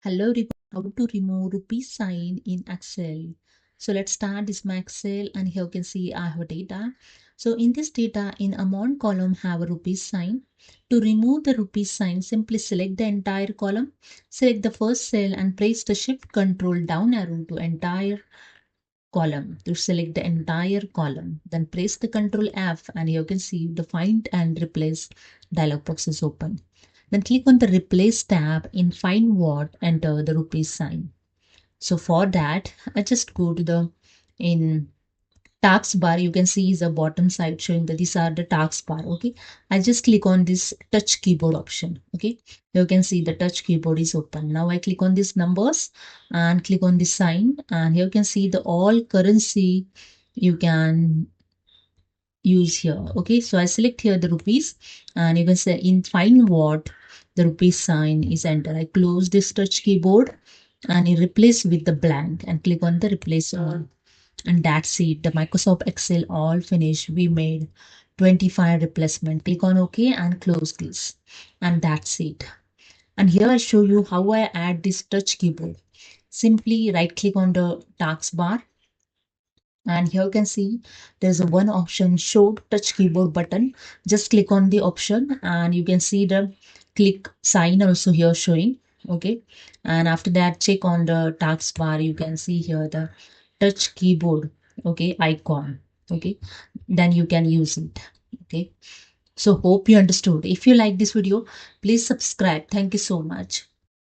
Hello everyone, how to remove rupee sign in Excel. So let's start this my Excel, and here you can see I have data. So in this data, in amount column have a rupee sign. To remove the rupee sign, simply select the entire column, select the first cell and press the shift control down arrow to entire column to select the entire column. Then press the control F and you can see the find and replace dialog box is open. Then click on the replace tab. In find what, enter the rupees sign. So for that, I just go to the in taskbar. You can see is the bottom side showing that these are the taskbar. Okay, I just click on this touch keyboard option. Okay, you can see the touch keyboard is open. Now I click on these numbers and click on this sign, and here you can see the all currency you can use here. Okay, so I select here the rupees, and you can say in find what the rupees sign is enter. I close this touch keyboard and you replace with the blank and click on the replace all. And that's it. The Microsoft Excel all finished. We made 25 replacement. Click on OK and close this. And that's it. And here I show you how I add this touch keyboard. Simply right click on the taskbar. And here you can see there's a one option show touch keyboard button. Just click on the option and you can see the click sign also here showing. Okay. And after that, check on the taskbar. You can see here the touch keyboard. Okay. Icon. Okay. Then you can use it. Okay. So hope you understood. If you like this video, please subscribe. Thank you so much.